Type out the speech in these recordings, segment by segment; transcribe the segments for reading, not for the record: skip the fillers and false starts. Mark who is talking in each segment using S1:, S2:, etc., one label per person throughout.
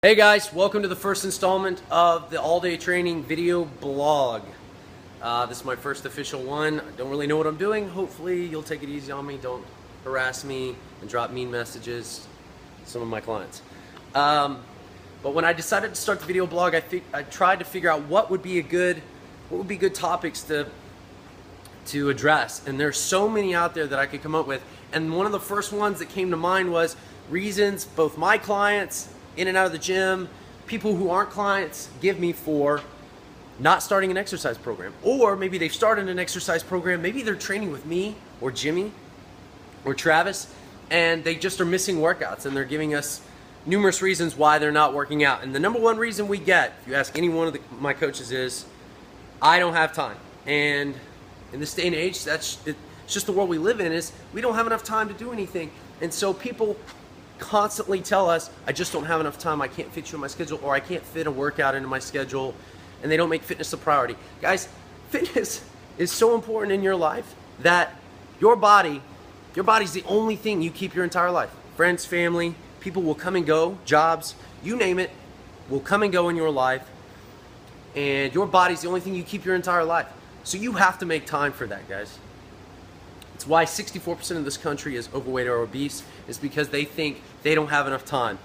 S1: Hey guys, welcome to the first installment of the All Day Training video blog. This is my first official one. I don't really know what I'm doing. Hopefully you'll take it easy on me. Don't harass me and drop mean messages to some of my clients. But when I decided to start the video blog, I tried to figure out what would be good topics to address. And there's so many out there that I could come up with. And one of the first ones that came to mind was reasons both my clients in and out of the gym, people who aren't clients, give me for not starting an exercise program. Or maybe they've started an exercise program, maybe they're training with me or Jimmy or Travis, and they just are missing workouts, and they're giving us numerous reasons why they're not working out. And the number one reason we get, if you ask any one of my coaches, is I don't have time. And in this day and age, it's just the world we live in, is we don't have enough time to do anything. And so people constantly tell us, I just don't have enough time, I can't fit you in my schedule, or I can't fit a workout into my schedule, and they don't make fitness a priority. Guys, fitness is so important in your life that your body's the only thing you keep your entire life. Friends, family, people will come and go, jobs, you name it, will come and go in your life, and your body's the only thing you keep your entire life. So you have to make time for that, guys. It's why 64% of this country is overweight or obese, is because they think they don't have enough time.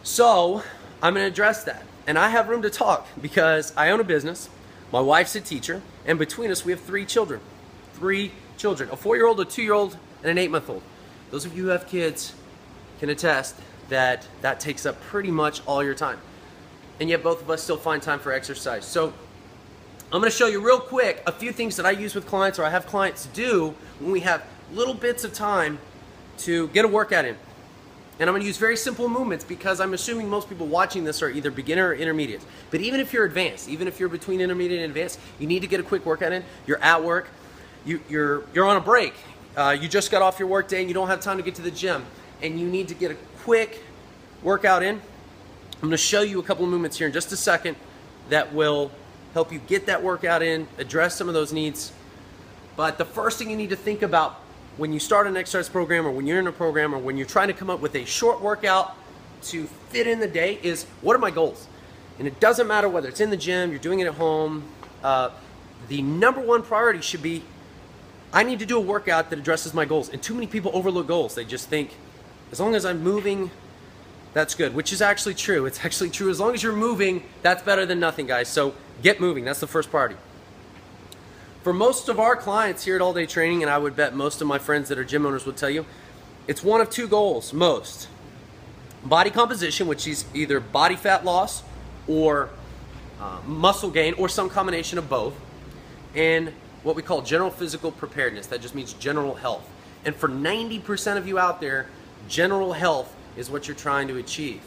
S1: So I'm going to address that. And I have room to talk because I own a business, my wife's a teacher, and between us we have three children. A 4-year-old, a 2-year-old, and an 8-month-old. Those of you who have kids can attest that that takes up pretty much all your time. And yet both of us still find time for exercise. So I'm going to show you real quick a few things that I use with clients, or I have clients do when we have little bits of time to get a workout in. And I'm going to use very simple movements because I'm assuming most people watching this are either beginner or intermediate. But even if you're advanced, even if you're between intermediate and advanced, you need to get a quick workout in. You're at work, you're on a break, you just got off your work day and you don't have time to get to the gym, and you need to get a quick workout in. I'm going to show you a couple of movements here in just a second that will help you get that workout in, address some of those needs. But the first thing you need to think about when you start an exercise program, or when you're in a program, or when you're trying to come up with a short workout to fit in the day, is what are my goals? And it doesn't matter whether it's in the gym, you're doing it at home. The number one priority should be, I need to do a workout that addresses my goals. And too many people overlook goals. They just think, as long as I'm moving, that's good, which is actually true. It's actually true. As long as you're moving, that's better than nothing, guys. So get moving. That's the first priority. For most of our clients here at All Day Training, and I would bet most of my friends that are gym owners will tell you, it's one of two goals, most. Body composition, which is either body fat loss or muscle gain, or some combination of both, and what we call general physical preparedness. That just means general health. And for 90% of you out there, general health is what you're trying to achieve,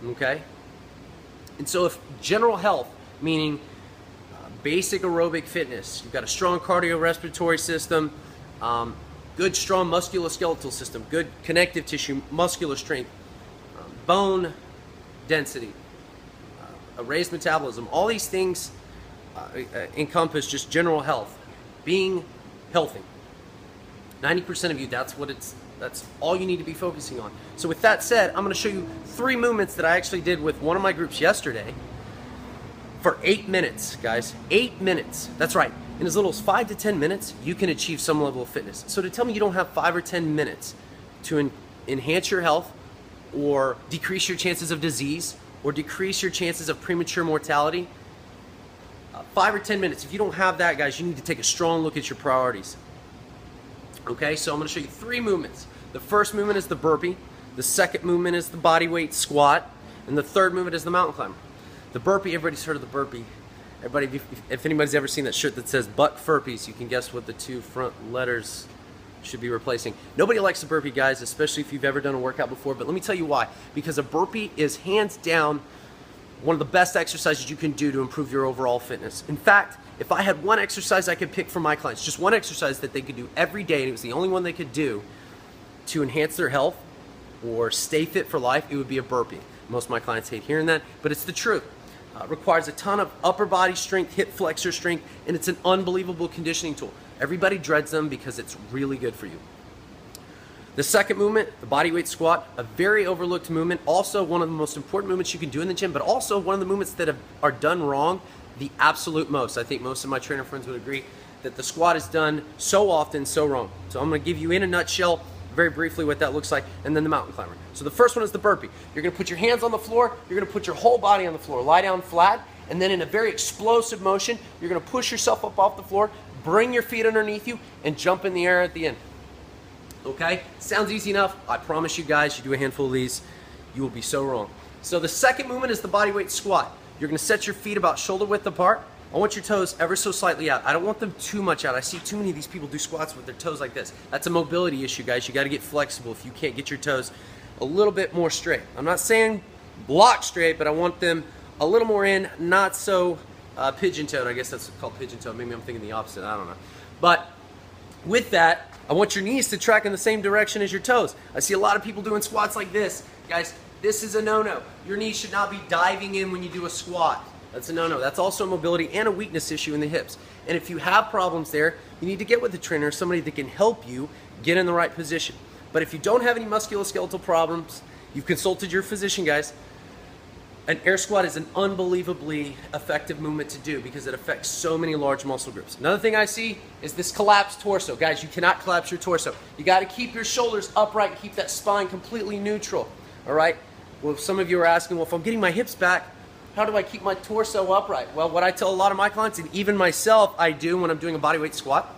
S1: okay? And so if general health, meaning basic aerobic fitness, you've got a strong cardiorespiratory system, good strong musculoskeletal system, good connective tissue, muscular strength, bone density, a raised metabolism, all these things encompass just general health, being healthy. 90% of you, that's all you need to be focusing on. So with that said, I'm going to show you 3 movements that I actually did with one of my groups yesterday for 8 minutes, guys. 8 minutes. That's right. In as little as 5 to 10 minutes, you can achieve some level of fitness. So to tell me you don't have 5 or 10 minutes to enhance your health, or decrease your chances of disease, or decrease your chances of premature mortality, 5 or 10 minutes. If you don't have that, guys, you need to take a strong look at your priorities. Okay, so I'm going to show you 3 movements. The first movement is the burpee. The second movement is the body weight squat. And the third movement is the mountain climber. The burpee, everybody's heard of the burpee. Everybody, if anybody's ever seen that shirt that says Buck Furpies, you can guess what the 2 front letters should be replacing. Nobody likes a burpee, guys, especially if you've ever done a workout before. But let me tell you why. Because a burpee is hands down one of the best exercises you can do to improve your overall fitness. In fact, if I had one exercise I could pick for my clients, just one exercise that they could do every day, and it was the only one they could do to enhance their health or stay fit for life, it would be a burpee. Most of my clients hate hearing that, but it's the truth. It requires a ton of upper body strength, hip flexor strength, and it's an unbelievable conditioning tool. Everybody dreads them because it's really good for you. The second movement, the bodyweight squat, a very overlooked movement, also one of the most important movements you can do in the gym, but also one of the movements that are done wrong the absolute most. I think most of my trainer friends would agree that the squat is done so often, so wrong. So I'm gonna give you in a nutshell, very briefly, what that looks like, and then the mountain climber. So the first one is the burpee. You're gonna put your hands on the floor, you're gonna put your whole body on the floor, lie down flat, and then in a very explosive motion, you're gonna push yourself up off the floor, bring your feet underneath you, and jump in the air at the end. Okay? Sounds easy enough. I promise you guys, you do a handful of these, you will be so wrong. So the second movement is the bodyweight squat. You're gonna set your feet about shoulder width apart. I want your toes ever so slightly out. I don't want them too much out. I see too many of these people do squats with their toes like this. That's a mobility issue, guys. You gotta get flexible if you can't get your toes a little bit more straight. I'm not saying block straight, but I want them a little more in, not so pigeon-toed. I guess that's called pigeon-toed. Maybe I'm thinking the opposite, I don't know. But with that, I want your knees to track in the same direction as your toes. I see a lot of people doing squats like this. Guys, this is a no-no. Your knees should not be diving in when you do a squat. That's a no-no. That's also a mobility and a weakness issue in the hips. And if you have problems there, you need to get with a trainer, somebody that can help you get in the right position. But if you don't have any musculoskeletal problems, you've consulted your physician, guys, an air squat is an unbelievably effective movement to do because it affects so many large muscle groups. Another thing I see is this collapsed torso. Guys, you cannot collapse your torso. You got to keep your shoulders upright and keep that spine completely neutral. All right? Well, some of you are asking, well, if I'm getting my hips back, how do I keep my torso upright? Well, what I tell a lot of my clients, and even myself I do when I'm doing a bodyweight squat,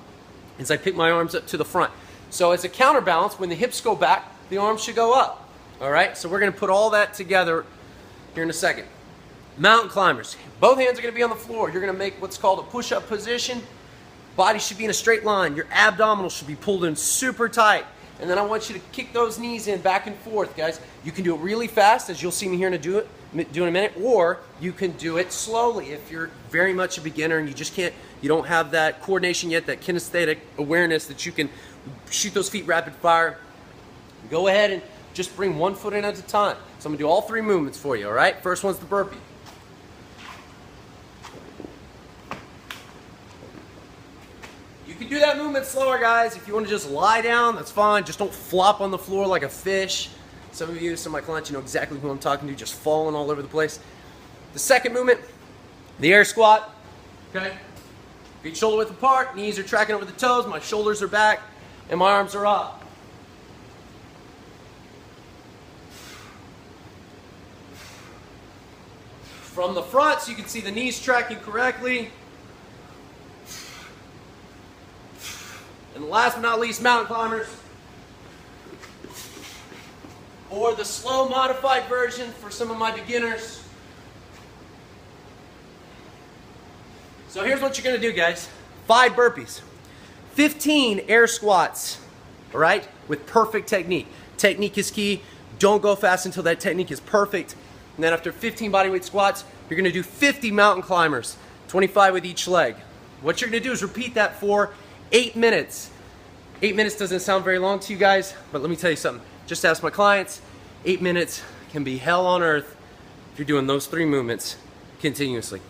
S1: is I pick my arms up to the front. So as a counterbalance, when the hips go back, the arms should go up. All right? So we're going to put all that together here in a second. Mountain climbers. Both hands are going to be on the floor. You're going to make what's called a push-up position. Body should be in a straight line. Your abdominals should be pulled in super tight. And then I want you to kick those knees in back and forth, guys. You can do it really fast, as you'll see me here do in a minute, or you can do it slowly if you're very much a beginner and you don't have that coordination yet, that kinesthetic awareness that you can shoot those feet rapid fire. Go ahead and just bring one foot in at a time. So I'm gonna do all three movements for you, all right? First one's the burpee. You can do that movement slower, guys. If you want to just lie down, that's fine. Just don't flop on the floor like a fish. Some of you, some of my clients, you know exactly who I'm talking to, just falling all over the place. The second movement, the air squat, okay? Feet shoulder width apart, knees are tracking over the toes, my shoulders are back, and my arms are up. From the front, so you can see the knees tracking correctly. And last but not least, mountain climbers. Or the slow modified version for some of my beginners. So here's what you're gonna do, guys. 5 burpees, 15 air squats, all right? With perfect technique. Technique is key. Don't go fast until that technique is perfect. And then after 15 bodyweight squats, you're gonna do 50 mountain climbers, 25 with each leg. What you're gonna do is repeat that for 8 minutes. 8 minutes doesn't sound very long to you guys, but let me tell you something. Just ask my clients, 8 minutes can be hell on earth if you're doing those 3 movements continuously.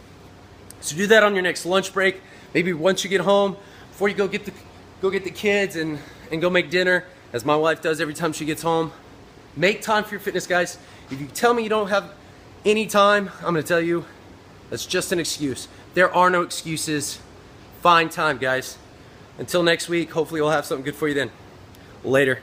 S1: So do that on your next lunch break. Maybe once you get home, before you go get the kids and go make dinner, as my wife does every time she gets home. Make time for your fitness, guys. If you tell me you don't have any time, I'm gonna tell you that's just an excuse. There are no excuses. Find time, guys. Until next week, hopefully we'll have something good for you then. Later.